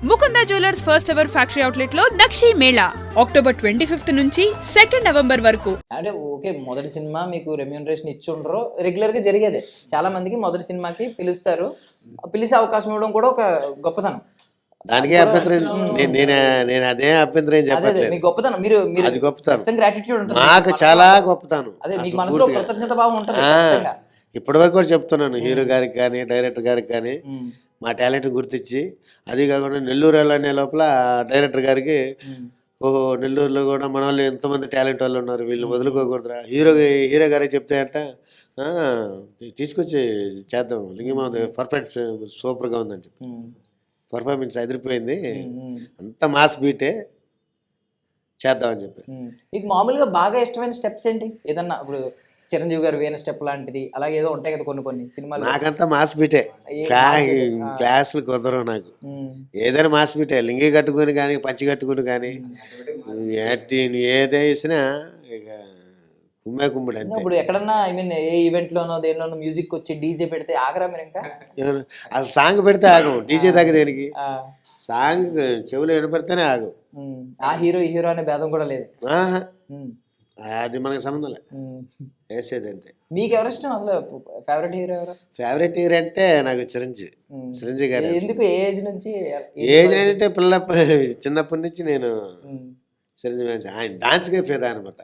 Mukunda jewellers first ever factory outlet లో నక్షి Mela October 25 నుంచి 2 November వరకు. అంటే ఓకే, మొదటి సినిమా మీకు రెమ్యూనరేషన్ ఇచ్చి ఉండరు, రెగ్యులర్ గా జరిగేదే. చాలా మందికి మొదటి సినిమాకి పిలుస్తారు, పిలిచే అవకాశం ఇవ్వడం కూడా ఒక గొప్పతనం. దానికే అభ్యంతరం నేను అదే అభ్యంతరం చెప్పట్లేదు. మీ గొప్పతనం మీరు అది గొప్పతనం, గ్రాటిట్యూడ్ ఉంటుంది నాకు చాలా గొప్పతనం. అదే మీకు మనసులో కృతజ్ఞత భావం ఉంటుంది ఖచ్చితంగా. ఇప్పటి వరకు కూడా చెప్తున్నాను, హీరో గారికి కానీ డైరెక్టర్ గారికి కానీ మా టాలెంట్ గుర్తించి, అది కాకుండా నెల్లూరు వెళ్ళనే లోపల డైరెక్టర్ గారికి ఓహో నెల్లూరులో కూడా మన వాళ్ళు ఎంతమంది టాలెంట్ వాళ్ళు ఉన్నారు, వీళ్ళు వదులుకోకూడదురా. హీరో గారికి చెప్తే అంట తీసుకొచ్చి చేద్దాం, లింగమావ పర్ఫెక్ట్ సూపర్గా ఉందని చెప్పి పర్ఫార్మెన్స్ అదిరిపోయింది, అంత మాస్ బీటే చేద్దామని చెప్పి. మీకు మామూలుగా బాగా ఇష్టమైన స్టెప్స్ ఏంటి? ఏదన్నా ఇప్పుడు చిరంజీవి గారు వేసిన స్టెప్ లాంటిది అలాగే ఏదో ఉంటాయి కదా కొన్ని సినిమాలు. నాకంతా మాస్ బీటే, క్లాసులు కుదరవు నాకు. ఏదైనా మాస్ బీటే, లింగి కట్టుకుని కానీ పంచి కట్టుకుని కానీ ఏది వేసినా ఇక కుమ్ముడు అంతే. ఇప్పుడు ఎక్కడన్నా ఐ మీన్ ఏ ఈవెంట్ లోనో దేనిలోనో మ్యూజిక్ వచ్చి డీజే పెడితే ఆగరా మీరు? ఇంకా అసలు సాంగ్ పెడితే ఆగం, డీజే దాకా దేనికి? సాంగ్ చెవులు వినపడితేనే ఆగం. ఆ హీరో ఈ హీరో అనే భేదం కూడా లేదు, అది మనకి సంబంధం లేదు, వేసేది అంతే. మీకు ఎవరు ఇష్టం అసలు? ఫేవరెట్ హీరో ఎవరు? ఫేవరెట్ హీరో అంటే నాకు చిరంజీవి గారు. ఎందుకు? ఏజ్ నుంచి ఏజ్ అంటే చిన్నప్పటి నుంచి నేను చిరంజీవి ఆయన డాన్స్గా ఫేదా అనమాట.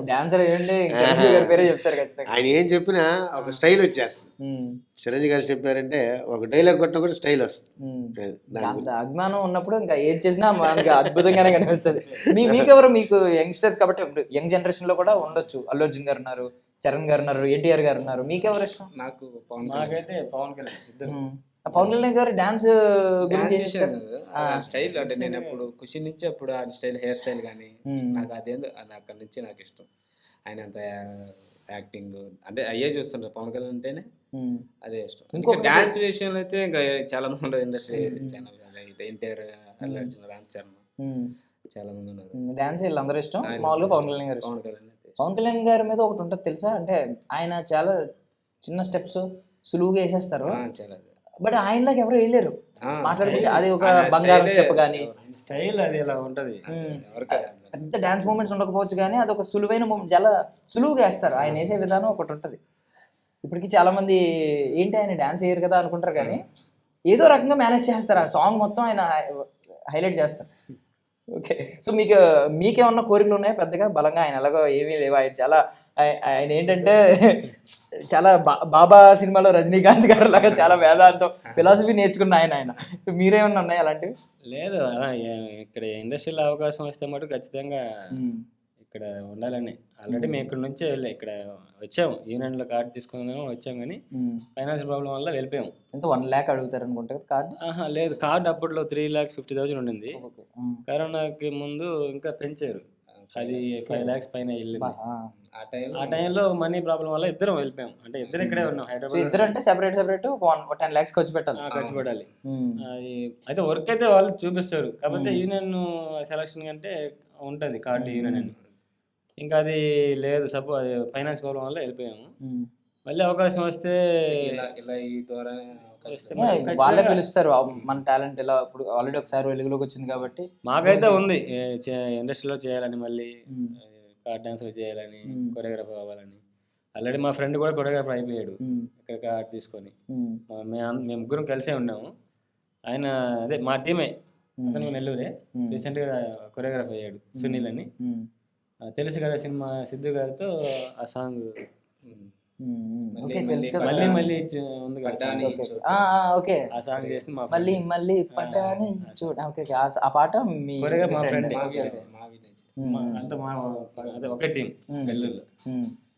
డాన్సర్ పేరే చెప్తారు ఖచ్చితంగా. ఆయన ఏం చెప్పినా ఒక స్టైల్ వచ్చేస్తుంది. చిరంజీవి గారు చెప్పారంటే ఒక డైలాగ్ కొట్టినా కూడా స్టైల్ వస్తుంది. అభిమానం ఉన్నప్పుడు ఇంకా ఏది చేసినా మనకి అద్భుతంగానే కనిపిస్తుంది. మీకెవరు? మీకు యంగ్స్టర్స్ కాబట్టి యంగ్ జనరేషన్ లో కూడా ఉండొచ్చు. అల్లు అర్జున్ గారు ఉన్నారు, చరణ్ గారు ఉన్నారు, ఎన్టీఆర్ గారు ఉన్నారు. మీకెవరు ఇష్టం? నాకు నాకైతే పవన్ కళ్యాణ్. పవన్ కళ్యాణ్ గారు డాన్స్ గురించి స్టైల్ అంటే నేను అప్పుడు ఖుషి నుంచి అప్పుడు ఆ స్టైల్, హెయిర్ స్టైల్ కానీ నాకు అదేందో అది అక్కడి నుంచి నాకు ఇష్టం. ఆయన అంత యాక్టింగ్ అంటే అయ్యే చూస్తుంటారు పవన్ కళ్యాణ్ అంటేనే అదే ఇష్టం. ఇంకా డాన్స్ విషయంలో అయితే ఇంకా చాలా మంది ఉన్నారు ఇండస్ట్రీ, ఎన్టీఆర్, అల్లు అర్జున్, రామ్ చరణ్, చాలా మంది ఉన్నారు. డాన్స్ వీళ్ళందరూ ఇష్టం. మామూలుగా పవన్ కళ్యాణ్ గారు. పవన్ కళ్యాణ్ గారి మీద ఒకటి ఉంటుంది తెలుసా, అంటే ఆయన చాలా చిన్న స్టెప్స్ సులువుగా వేసేస్తారు, బట్ ఆయనలాగా ఎవరు వేయలేరు. మాట్లాడుకుంటే అది ఒక బంగారం స్టెప్ కానీ స్టైల్ అది ఇలా ఉంటది. పెద్ద డాన్స్ మూమెంట్స్ ఉండకపోవచ్చు కానీ అది ఒక సులువైన మూమెంట్, చాలా సులువుగా వేస్తారు. ఆయన వేసే విధానం ఒకటి ఉంటుంది. ఇప్పటికీ చాలా మంది ఏంటి ఆయన డాన్స్ వేయరు కదా అనుకుంటారు, కానీ ఏదో రకంగా మేనేజ్ చేస్తారు. ఆ సాంగ్ మొత్తం ఆయన హైలైట్ చేస్తారు. ఓకే, సో మీకేమన్నా కోరికలు ఉన్నాయా పెద్దగా బలంగా? ఆయన ఎలాగో ఏమీ లేవు, ఆయన ఏంటంటే చాలా బాబా సినిమాలో రజనీకాంత్ గారు లాగా చాలా వేదాంతం ఫిలాసఫీ నేర్చుకున్న ఆయన. సో మీరేమన్నా ఉన్నాయి అలాంటివి? లేదు, ఇక్కడ ఇండస్ట్రీలో అవకాశం వస్తే మటు ఖచ్చితంగా ఇక్కడ ఉండాలని. ఆల్రెడీ మేము ఇక్కడ నుంచే ఇక్కడ వచ్చాము, యూనియన్లో కార్డు తీసుకున్నాము, వచ్చాం, కానీ ఫైనాన్షియల్ ప్రాబ్లం వల్ల వెళ్ళిపోయాం. ఎంత 1 lakh అడుగుతారు అనుకుంటే కార్డు? లేదు, కార్డు అప్పట్లో 3,50,000 ఉండింది. కరోనాకి ముందు ఇంకా పెంచారు, అది 5 lakhs పైన వెళ్ళింది. ఆ టైంలో మనీ ప్రాబ్లం వల్ల ఇద్దరం వెళ్ళిపోయాం. అంటే ఇద్దరు ఇక్కడే ఉన్నాం హైదరాబాద్. ఇద్దరు అంటే సెపరేట్ 10 lakhs ఖర్చు పెట్టాలి. అది అయితే వర్క్ అయితే వాళ్ళు చూపిస్తారు, కాకపోతే యూనియన్ సెలక్షన్ కంటే ఉంటుంది కార్డు యూనియన్ అని. ఇంకా అది లేదు, అది ఫైనాన్స్ ప్రాబ్లం వల్ల వెళ్ళిపోయాము. మళ్ళీ అవకాశం వస్తే ఇలా ఈ ద్వారా వాళ్ళే పిలుస్తారు. మన టాలెంట్ ఇలా ఇప్పుడు ఆల్రెడీ ఒకసారి వెలుగులోకి వచ్చింది కాబట్టి మాకైతే ఉంది ఇండస్ట్రీలో చేయాలని, మళ్ళీ కార్డ్ డాన్స్లో చేయాలని, కొరియోగ్రాఫర్ అవ్వాలని. ఆల్రెడీ మా ఫ్రెండ్ కూడా కొరియోగ్రాఫర్ అయిపోయాడు ఇక్కడ కార్డ్ తీసుకొని. మేము ముగ్గురం కలిసే ఉన్నాము. ఆయన అదే మా టీమే, అతను నెల్లూరే, రీసెంట్గా కొరియోగ్రాఫర్ అయ్యాడు, సునీల్ అని. తెలుసు కదా సినిమా సిద్ధు గారితో ఆ సాంగ్ మళ్ళీ మళ్ళీ ఉంది కదా, ఆ సాంగ్ చేసి మళ్ళీ ఆ పాట మా ఫ్రెండ్ అంత అదే ఒకే టీం నెల్లూరులో.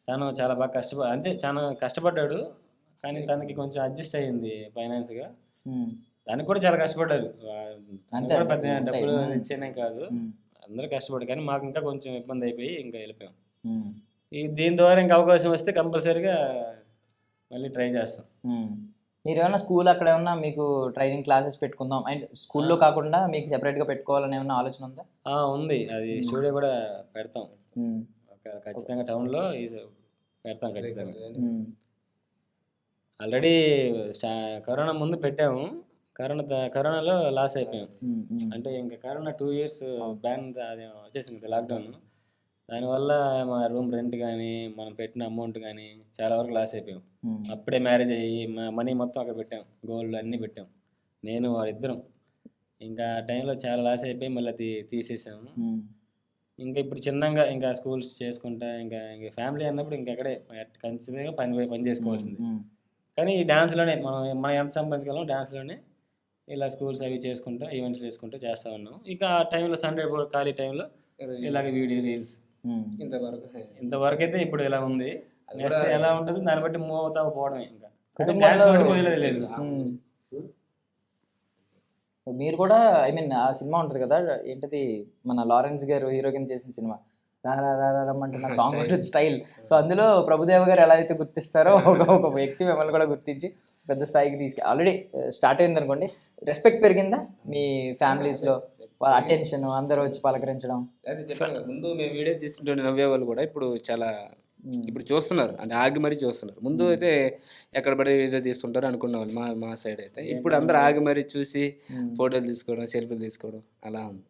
తను చాలా బాగా చాలా కష్టపడ్డాడు, కానీ తనకి కొంచెం అడ్జస్ట్ అయ్యింది ఫైనాన్స్గా. దానికి కూడా చాలా కష్టపడ్డారు, పెద్ద డబ్బులు ఇచ్చేనే కాదు, అందరూ కష్టపడ్డారు. కానీ మాకు ఇంకా కొంచెం ఇబ్బంది అయిపోయి ఇంకా వెళ్ళిపోయాం. దీని ద్వారా ఇంకా అవకాశం వస్తే కంపల్సరీగా మళ్ళీ ట్రై చేస్తాం. మీరు ఏమన్నా స్కూల్ అక్కడ ఏమన్నా మీకు ట్రైనింగ్ క్లాసెస్ పెట్టుకుందాం అండ్ స్కూల్లో కాకుండా మీకు సెపరేట్గా పెట్టుకోవాలని ఏమన్నా ఆలోచన ఉందా? ఉంది, అది స్టూడియో కూడా పెడతాం ఖచ్చితంగా, టౌన్లో పెడతాం ఖచ్చితంగా. ఆల్రెడీ కరోనా ముందు పెట్టాము, కరోనాలో లాస్ అయిపోయాం. అంటే ఇంకా కరోనా 2 years బ్యాన్ అది వచ్చేసింది కదా, లాక్డౌన్. దానివల్ల మా రూమ్ రెంట్ కానీ మనం పెట్టిన అమౌంట్ కానీ చాలా వరకు లాస్ అయిపోయాం. అప్పుడే మ్యారేజ్ అయ్యి మనీ మొత్తం అక్కడ పెట్టాం, గోల్డ్ అన్నీ పెట్టాం, నేను వాళ్ళిద్దరం. ఇంకా ఆ టైంలో చాలా లాస్ అయిపోయి మళ్ళీ అది తీసేసాము. ఇంకా ఇప్పుడు చిన్నగా ఇంకా స్కూల్స్ చేసుకుంటా ఇంకా ఫ్యామిలీ అన్నప్పుడు ఇంకెక్కడే ఖచ్చితంగా పని చేసుకోవాల్సింది. కానీ ఈ డ్యాన్స్లోనే మనం ఎంత సంపాదించగలం, డ్యాన్స్లోనే ఇలా స్కూల్స్ అవి చేసుకుంటా ఈవెంట్స్ చేసుకుంటూ చేస్తూ ఉన్నాం. ఇక ఆ టైంలో సండే ఖాళీ టైంలో ఇలాగ వీడియో రీల్స్ ఇంతవరకు అయితే ఇప్పుడు ఇలా ఉంది. నెక్స్ట్ ఎలా ఉంటుంది దాన్ని బట్టి మూవ్ అవుతా పోవడమే. ఇంకా డ్యాన్స్ వదిలేదు లేదు. మీరు కూడా ఐ మీన్ ఆ సినిమా ఉంటుంది కదా, ఏంటది మన లారెన్స్ గారు హీరో కింద చేసిన సినిమా రమ్మంటే నా సాంగ్ ఉంటుంది స్టైల్. సో అందులో ప్రభుదేవ గారు ఎలా అయితే గుర్తిస్తారో ఒక వ్యక్తి మిమ్మల్ని కూడా గుర్తించి పెద్ద స్థాయికి ఆల్రెడీ స్టార్ట్ అయింది అనుకోండి. రెస్పెక్ట్ పెరిగిందా మీ ఫ్యామిలీస్లో? అటెన్షన్, అందరూ వచ్చి పలకరించడం. ముందు మేము వీడియో తీస్తుంటే నవ్వేవాళ్ళు కూడా ఇప్పుడు చాలా ఇప్పుడు చూస్తున్నారు, అంటే ఆగి మరీ చూస్తున్నారు. ముందు అయితే ఎక్కడ పడి వీడియో తీస్తుంటారు అనుకునే వాళ్ళు మా సైడ్ అయితే. ఇప్పుడు అందరూ ఆగి మరీ చూసి ఫోటోలు తీసుకోవడం, సెల్ఫీలు తీసుకోవడం అలా ఉంది.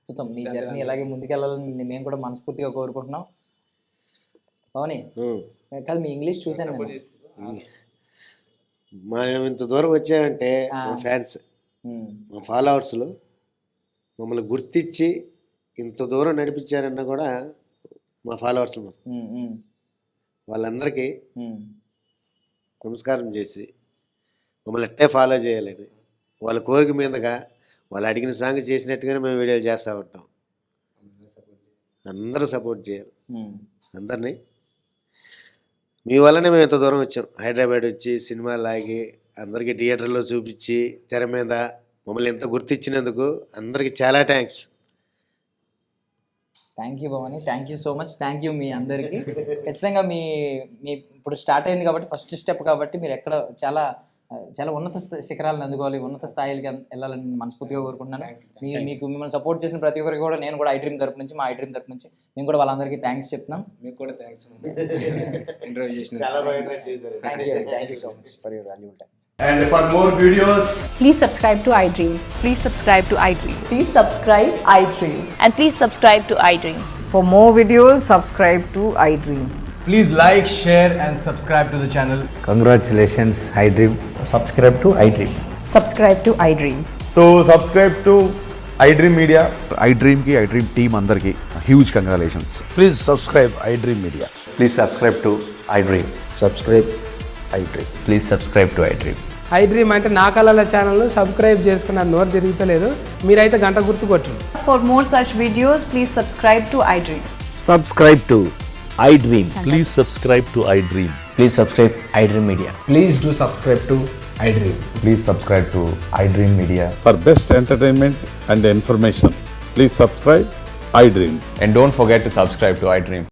చూద్దాం మీ జర్నీ ఇలాగే ముందుకెళ్ళాలని మేము కూడా మనస్ఫూర్తిగా కోరుకుంటున్నాం. అవునే కాదు, మీ ఇంగ్లీష్ చూసాను నేను. మేము ఇంత దూరం వచ్చామంటే మా ఫ్యాన్స్, మా ఫాలోవర్స్లు మమ్మల్ని గుర్తించి ఇంత దూరం నడిపించారన్న కూడా మా ఫాలోవర్స్. వాళ్ళందరికీ నమస్కారం చేసి మమ్మల్ని ఎట్టే ఫాలో చేయాలని, వాళ్ళ కోరిక మీదగా వాళ్ళు అడిగిన సాంగ్ చేసినట్టుగానే మేము వీడియోలు చేస్తూ ఉంటాం. అందరూ సపోర్ట్ చేయాలి అందరినీ. మీ వల్లనే మేము ఎంత దూరం వచ్చాం. హైదరాబాద్ వచ్చి సినిమా లాగి అందరికీ థియేటర్లో చూపించి తెర మీద మమ్మల్ని ఎంత గుర్తించినందుకు అందరికీ చాలా thanks. Thank you Bhavani, thank you so much. Thank you మీ అందరికీ. ఖచ్చితంగా మీ ఇప్పుడు స్టార్ట్ అయింది కాబట్టి, ఫస్ట్ స్టెప్ కాబట్టి మీరు ఎక్కడ చాలా చాలా ఉన్నత శిఖరాలను అందుకోవాలి, ఉన్నత స్థాయిలకి వెళ్ళాలని మనస్ఫూర్తిగా కోరుకుంటున్నాను. మీకు మిమ్మల్ని సపోర్ట్ చేసిన ప్రతి ఒక్కరికి కూడా నేను కూడా ఐ-డ్రీమ్ తరపు నుంచి, మా ఐ-డ్రీమ్ తరపు నుంచి మేము కూడా వాళ్ళందరికీ థ్యాంక్స్ చెప్తున్నాం. మీకు కూడా థ్యాంక్స్ ఇంటర్వ్యూ చేసిన. Thank you so much for your valuable time. And for more videos, Please subscribe to iDream. Please subscribe to iDream. Please subscribe iDream. And please subscribe to iDream. For more videos, subscribe to iDream. please like, share and subscribe to the channel. Congratulations, iDream. Subscribe to iDream. Subscribe to iDream. So subscribe to iDream Media. iDream ki iDream team andarki huge congratulations. Please subscribe iDream Media. Please subscribe to iDream. Subscribe iDream. Please subscribe to iDream. iDream అంటే నా కళల ఛానల్ను subscribe చేసుకున్న నోరు తిరుగుతలేదు, మీరైతే గంట గుర్తు కొట్టండి. For more such videos, please subscribe to iDream. Subscribe to iDream. Please subscribe to iDream. Please subscribe iDream Media. Please do subscribe to iDream. Please subscribe to iDream Media. For best entertainment and information, please subscribe iDream. And don't forget to subscribe to iDream.